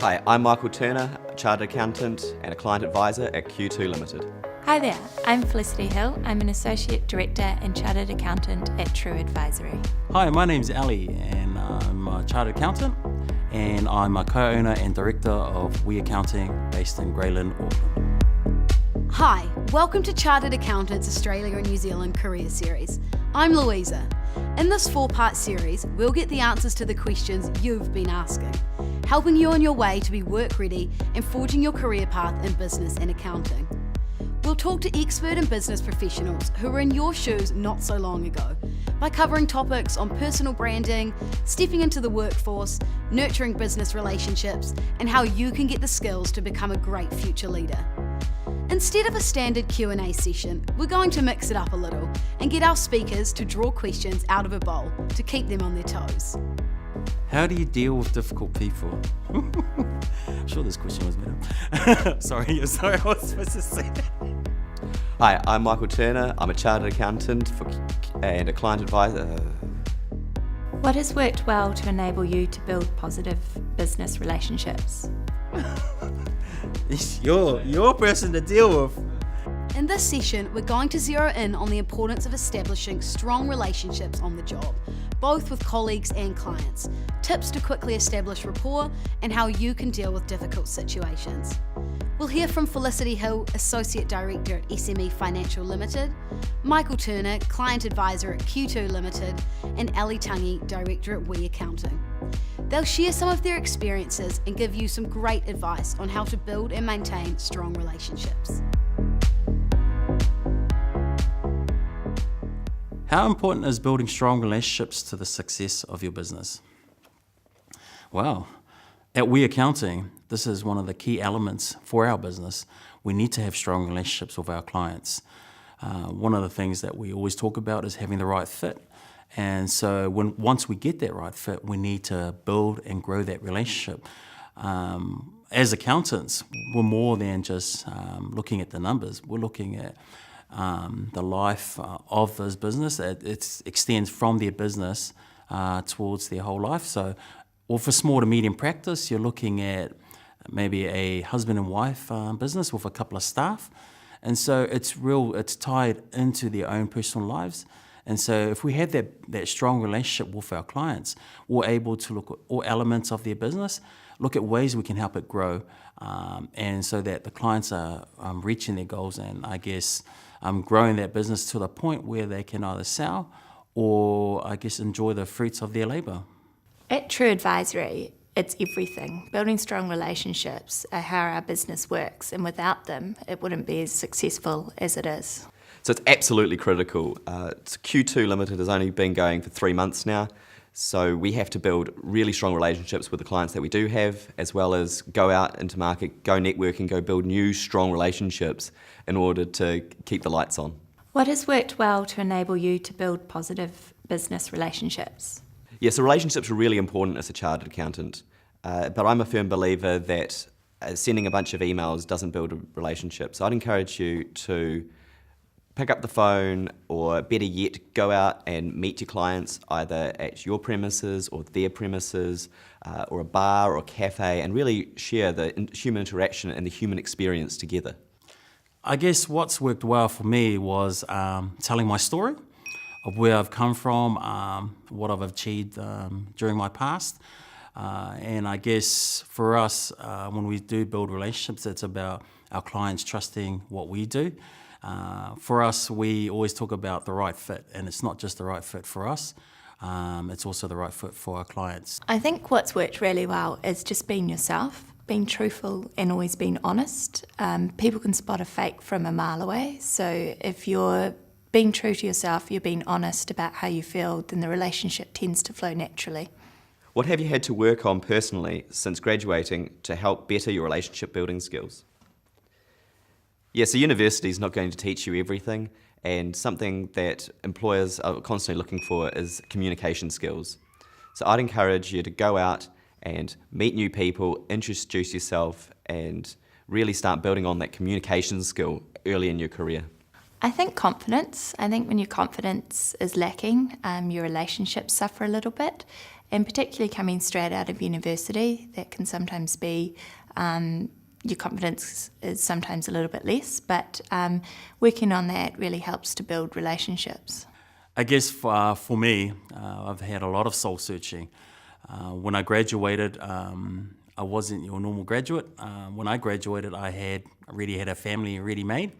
Hi, I'm Michael Turner, a Chartered Accountant and a Client Advisor at Q2 Limited. Hi there, I'm Felicity Hill. I'm an Associate Director and Chartered Accountant at True Advisory. Hi, my name's Ali and I'm a Chartered Accountant and I'm a co-owner and Director of We Accounting based in Greyland, Auckland. Hi, welcome to Chartered Accountants Australia and New Zealand Career Series. I'm Louisa. In this 4-part series, we'll get the answers to the questions you've been asking, helping you on your way to be work ready and forging your career path in business and accounting. We'll talk to expert and business professionals who were in your shoes not so long ago by covering topics on personal branding, stepping into the workforce, nurturing business relationships, and how you can get the skills to become a great future leader. Instead of a standard Q&A session, we're going to mix it up a little and get our speakers to draw questions out of a bowl to keep them on their toes. How do you deal with difficult people? I'm sure this question was made up. Sorry, I was supposed to say that. Hi, I'm Michael Turner. I'm a Chartered Accountant and a Client Advisor. What has worked well to enable you to build positive business relationships? It's your person to deal with. In this session, we're going to zero in on the importance of establishing strong relationships on the job, both with colleagues and clients, tips to quickly establish rapport, and how you can deal with difficult situations. We'll hear from Felicity Hill, Associate Director at SME Financial Limited, Michael Turner, Client Advisor at Q2 Limited, and Ali Tangi, Director at We Accounting. They'll share some of their experiences and give you some great advice on how to build and maintain strong relationships. How important is building strong relationships to the success of your business? Well, at We Accounting, this is one of the key elements for our business. We need to have strong relationships with our clients. One of the things that we always talk about is having the right fit. And so once we get that right fit, we need to build and grow that relationship. As accountants, we're more than just looking at the numbers. We're looking at the life of this business. It extends from their business towards their whole life. So, or for small to medium practice, you're looking at maybe a husband and wife business with a couple of staff. And so it's tied into their own personal lives. And so if we have that strong relationship with our clients, we're able to look at all elements of their business, look at ways we can help it grow, and so that the clients are reaching their goals and I guess growing that business to the point where they can either sell or I guess enjoy the fruits of their labour. At True Advisory, it's everything. Building strong relationships are how our business works, and without them, it wouldn't be as successful as it is. So it's absolutely critical. Q2 Limited has only been going for 3 months now, so we have to build really strong relationships with the clients that we do have, as well as go out into market, go networking, go build new strong relationships in order to keep the lights on. What has worked well to enable you to build positive business relationships? Yes, so relationships are really important as a chartered accountant, but I'm a firm believer that sending a bunch of emails doesn't build a relationship. So I'd encourage you to pick up the phone, or better yet, go out and meet your clients either at your premises or their premises, or a bar or a cafe, and really share the human interaction and the human experience together. I guess what's worked well for me was telling my story of where I've come from, what I've achieved during my past. And I guess for us, when we do build relationships, it's about our clients trusting what we do. For us, we always talk about the right fit, and it's not just the right fit for us, it's also the right fit for our clients. I think what's worked really well is just being yourself, being truthful and always being honest. People can spot a fake from a mile away, so if you're being true to yourself, you're being honest about how you feel, then the relationship tends to flow naturally. What have you had to work on personally since graduating to help better your relationship building skills? Yes, a university is not going to teach you everything, and something that employers are constantly looking for is communication skills. So I'd encourage you to go out and meet new people, introduce yourself, and really start building on that communication skill early in your career. I think confidence. I think when your confidence is lacking, your relationships suffer a little bit, and particularly coming straight out of university, that can sometimes be your confidence is sometimes a little bit less, but working on that really helps to build relationships. I guess for me, I've had a lot of soul searching. When I graduated, I wasn't your normal graduate. When I graduated, I already had a family already made.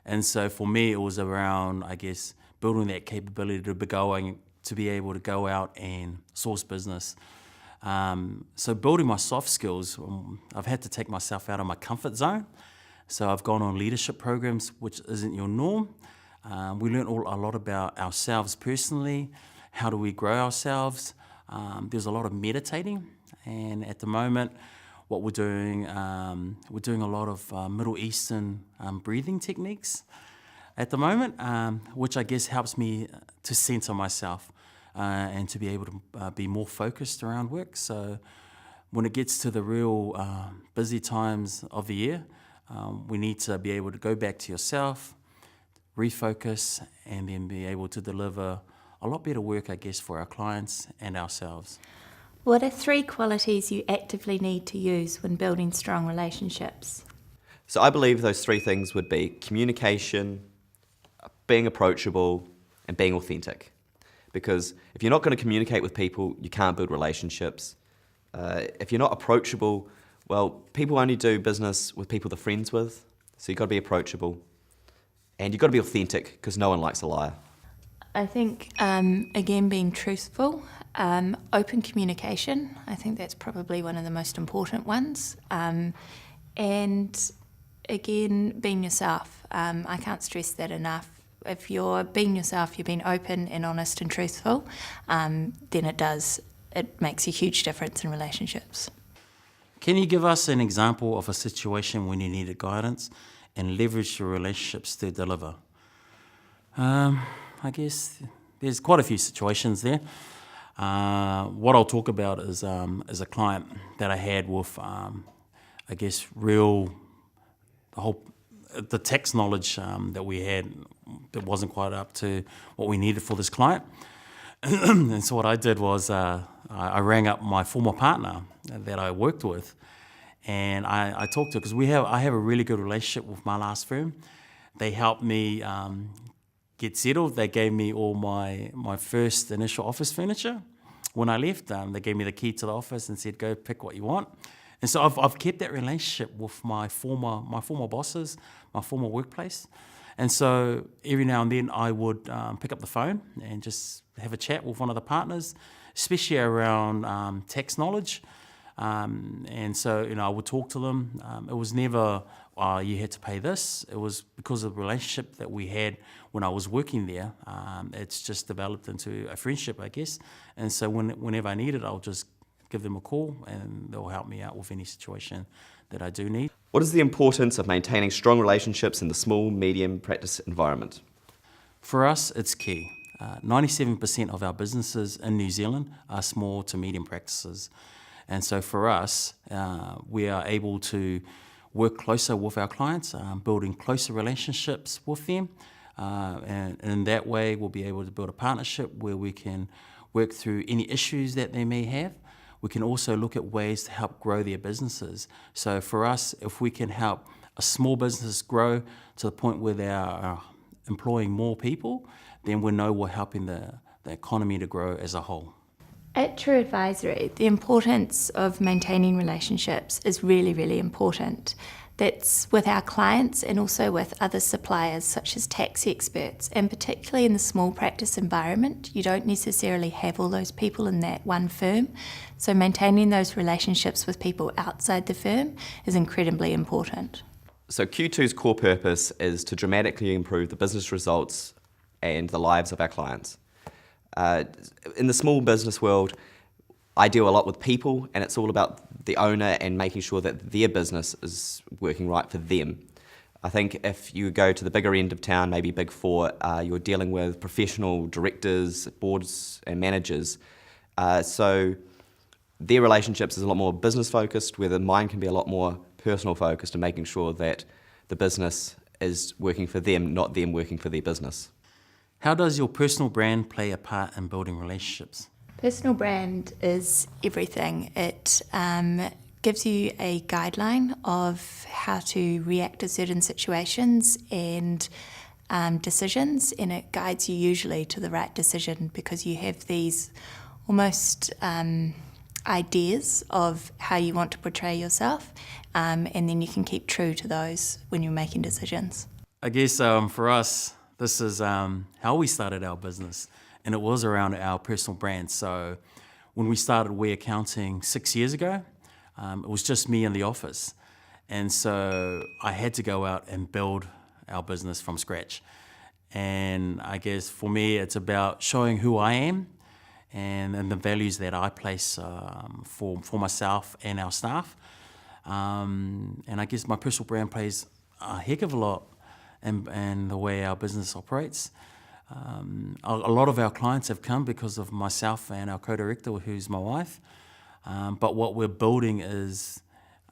And so for me, it was around, I guess, building that capability to be able to go out and source business. So building my soft skills, I've had to take myself out of my comfort zone. So I've gone on leadership programs, which isn't your norm. We learned a lot about ourselves personally. How do we grow ourselves? There's a lot of meditating. And at the moment, what we're doing a lot of Middle Eastern breathing techniques at the moment, which I guess helps me to center myself and to be able to be more focused around work. So when it gets to the real busy times of the year, we need to be able to go back to yourself, refocus, and then be able to deliver a lot better work, I guess, for our clients and ourselves. What are 3 qualities you actively need to use when building strong relationships? So I believe those 3 things would be communication, being approachable, and being authentic. Because if you're not going to communicate with people, you can't build relationships. If you're not approachable, well, people only do business with people they're friends with, so you've got to be approachable. And you've got to be authentic, because no one likes a liar. I think, again, being truthful, open communication. I think that's probably one of the most important ones. And again, being yourself. I can't stress that enough. If you're being yourself, you're being open and honest and truthful, then it makes a huge difference in relationships. Can you give us an example of a situation when you needed guidance and leverage your relationships to deliver? I guess there's quite a few situations there. What I'll talk about is a client that I had with, I guess, the tax knowledge that we had that wasn't quite up to what we needed for this client. And so what I did was I rang up my former partner that I worked with, and I talked to her because I have a really good relationship with my last firm. They helped me get settled. They gave me all my first initial office furniture when I left. They gave me the key to the office and said, "Go pick what you want." And so I've kept that relationship with my former bosses, my former workplace. And so every now and then I would pick up the phone and just have a chat with one of the partners, especially around tax knowledge. And so, I would talk to them. It was never, you had to pay this. It was because of the relationship that we had when I was working there. It's just developed into a friendship, I guess. And so whenever I need it, I'll just give them a call and they'll help me out with any situation that I do need. What is the importance of maintaining strong relationships in the small, medium practice environment? For us, it's key. 97% of our businesses in New Zealand are small to medium practices. And so for us, we are able to work closer with our clients, building closer relationships with them. And in that way, we'll be able to build a partnership where we can work through any issues that they may have. We can also look at ways to help grow their businesses. So for us, if we can help a small business grow to the point where they are employing more people, then we know we're helping the economy to grow as a whole. At True Advisory, the importance of maintaining relationships is really, really important. That's with our clients and also with other suppliers such as tax experts, and particularly in the small practice environment, you don't necessarily have all those people in that one firm. So maintaining those relationships with people outside the firm is incredibly important. So Q2's core purpose is to dramatically improve the business results and the lives of our clients. In the small business world, I deal a lot with people, and it's all about the owner and making sure that their business is working right for them. I think if you go to the bigger end of town, maybe Big Four, you're dealing with professional directors, boards and managers. So their relationships is a lot more business focused, where mine can be a lot more personal focused and making sure that the business is working for them, not them working for their business. How does your personal brand play a part in building relationships? Personal brand is everything. It gives you a guideline of how to react to certain situations and decisions, and it guides you usually to the right decision because you have these almost ideas of how you want to portray yourself, and then you can keep true to those when you're making decisions. I guess for us, this is how we started our business, and it was around our personal brand. So when we started We Accounting 6 years ago, it was just me in the office. And so I had to go out and build our business from scratch. And I guess for me, it's about showing who I am and the values that I place for myself and our staff. And I guess my personal brand plays a heck of a lot in the way our business operates. A lot of our clients have come because of myself and our co-director, who's my wife. But what we're building is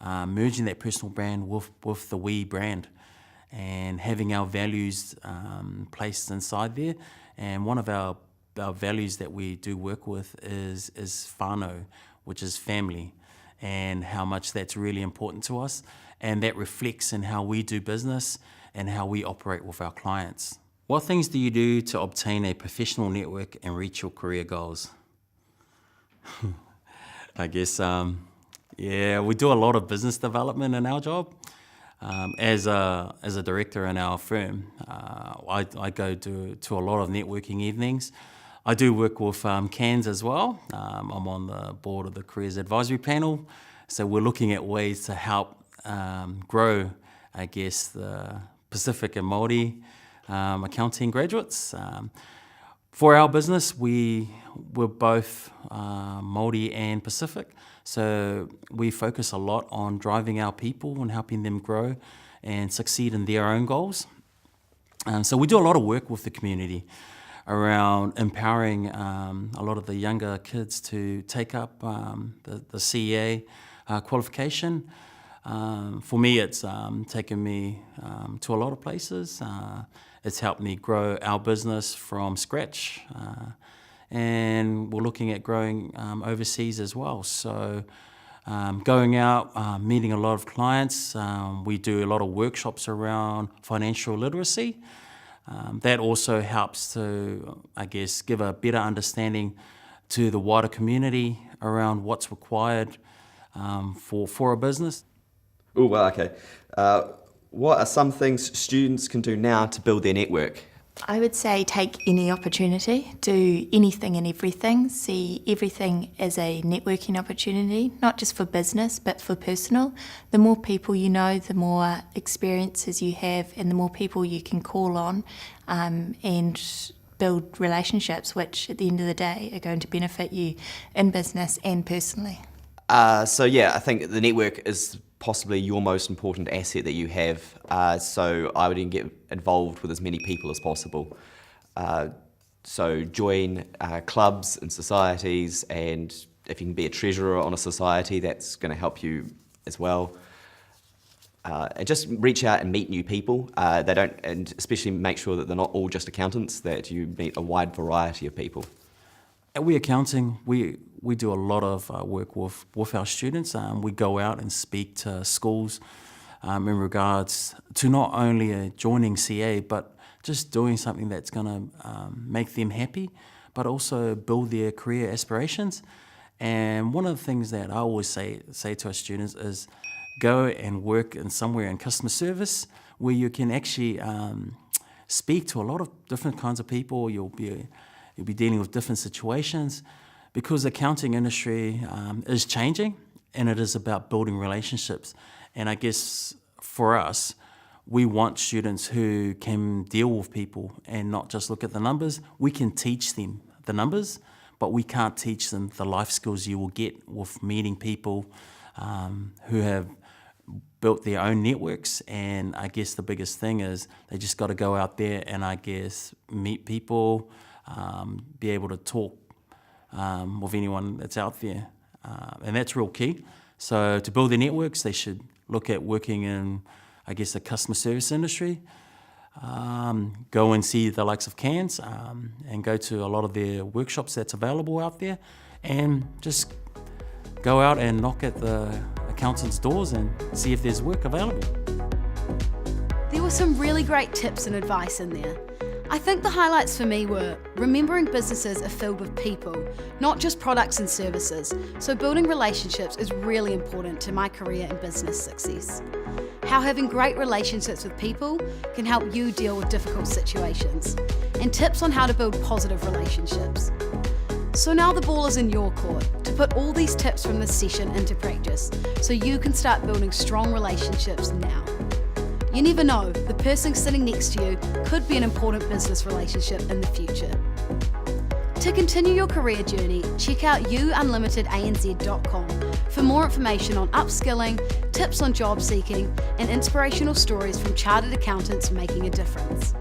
merging that personal brand with the We brand and having our values placed inside there. And one of our values that we do work with is whānau, which is family, and how much that's really important to us. And that reflects in how we do business and how we operate with our clients. What things do you do to obtain a professional network and reach your career goals? I guess, we do a lot of business development in our job. As a director in our firm, I go to a lot of networking evenings. I do work with CANS as well. I'm on the board of the Careers Advisory Panel, so we're looking at ways to help grow, I guess, the Pacific and Māori accounting graduates. For our business, we're both Māori and Pacific, so we focus a lot on driving our people and helping them grow and succeed in their own goals. So we do a lot of work with the community around empowering a lot of the younger kids to take up the CEA qualification. For me, it's taken me to a lot of places. It's helped me grow our business from scratch. And we're looking at growing overseas as well. So going out, meeting a lot of clients. We do a lot of workshops around financial literacy. That also helps to, I guess, give a better understanding to the wider community around what's required for a business. Oh, well, okay. What are some things students can do now to build their network? I would say take any opportunity, do anything and everything, see everything as a networking opportunity, not just for business but for personal. The more people you know, the more experiences you have and the more people you can call on and build relationships which at the end of the day are going to benefit you in business and personally. I think the network is possibly your most important asset that you have. So I would get involved with as many people as possible. So join clubs and societies, and if you can be a treasurer on a society, that's going to help you as well. And just reach out and meet new people. And especially make sure that they're not all just accountants, that you meet a wide variety of people. At We Accounting, we do a lot of work with our students. We go out and speak to schools in regards to not only joining CA, but just doing something that's going to make them happy, but also build their career aspirations. And one of the things that I always say to our students is go and work in somewhere in customer service where you can actually speak to a lot of different kinds of people. You'll be dealing with different situations, because the accounting industry is changing, and it is about building relationships. And I guess for us, we want students who can deal with people and not just look at the numbers. We can teach them the numbers, but we can't teach them the life skills you will get with meeting people who have built their own networks. And I guess the biggest thing is they just got to go out there and I guess meet people, be able to talk with anyone that's out there. And that's real key. So to build their networks, they should look at working in I guess, the customer service industry. Go and see the likes of Cairns and go to a lot of their workshops that's available out there, and just go out and knock at the accountants' doors and see if there's work available. There were some really great tips and advice in there. I think the highlights for me were remembering businesses are filled with people, not just products and services, so building relationships is really important to my career and business success. How having great relationships with people can help you deal with difficult situations, and tips on how to build positive relationships. So now the ball is in your court to put all these tips from this session into practice so you can start building strong relationships now. You never know, the person sitting next to you could be an important business relationship in the future. To continue your career journey, check out youunlimitedanz.com for more information on upskilling, tips on job seeking, and inspirational stories from chartered accountants making a difference.